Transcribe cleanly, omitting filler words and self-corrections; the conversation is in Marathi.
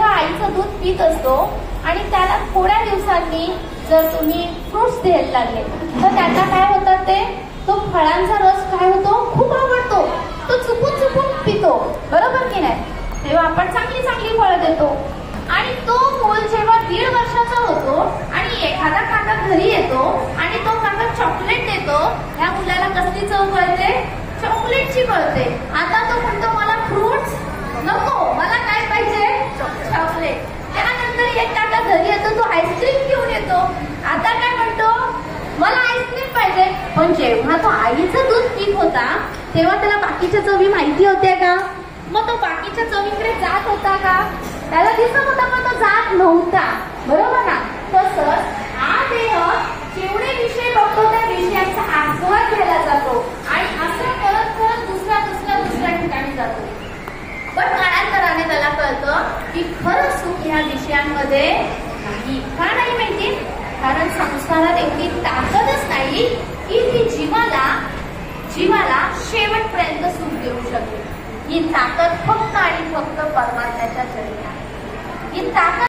जेव्हा आईचं दूध पित असतो आणि त्याला थोड्या दिवसांनी जर तुम्ही फ्रुट्स द्यायला लागले तर त्याचा काय होतात ते तो फळांचा रस काय होतो खूप आवडतो, तो चुकून चुकून पितो, बरोबर की नाही? तेव्हा आपण चांगली चांगली फळं देतो आणि तो मूल जेव्हा 1.5 वर्षाचा होतो आणि एखादा काका घरी येतो आणि तो काका चॉकलेट देतो, ह्या मुलाला कसली चव कळते? चॉकलेटची कळते. आता तो म्हणतो मला फ्रुट्स नको, मला काय पाहिजे? चॉकलेट. त्यानंतर एक काका घरी येतो, तो आईस्क्रीम घेऊन येतो. आता काय म्हणतो? मला आईस्क्रीम पाहिजे. पण जेव्हा तो आईचं दूध पीत होता तेव्हा त्याला बाकीच्या चवी माहिती होत्या का? मग तो बाकीच्या चवीकडे जात होता का? त्याला दिसत होता पण तो जात नव्हता, बरोबर ना? तसंच हा देह जेवढे विषय बघतो त्या विषयांचा आस्वाद घ्यायला जातो आणि असं करत करत दुसऱ्या ठिकाणी जातो. पण काळांतराने त्याला कळतं की खरं सुख ह्या विषयांमध्ये नाही. का नाही माहिती? कारण संस्कारात एवढी ताकदच नाही की ती जीवाला शेवटपर्यंत सुख देऊ शकेल. ही ताकद फक्त आणि फक्त परमात्म्याच्या चरणी आहे. ही ताकद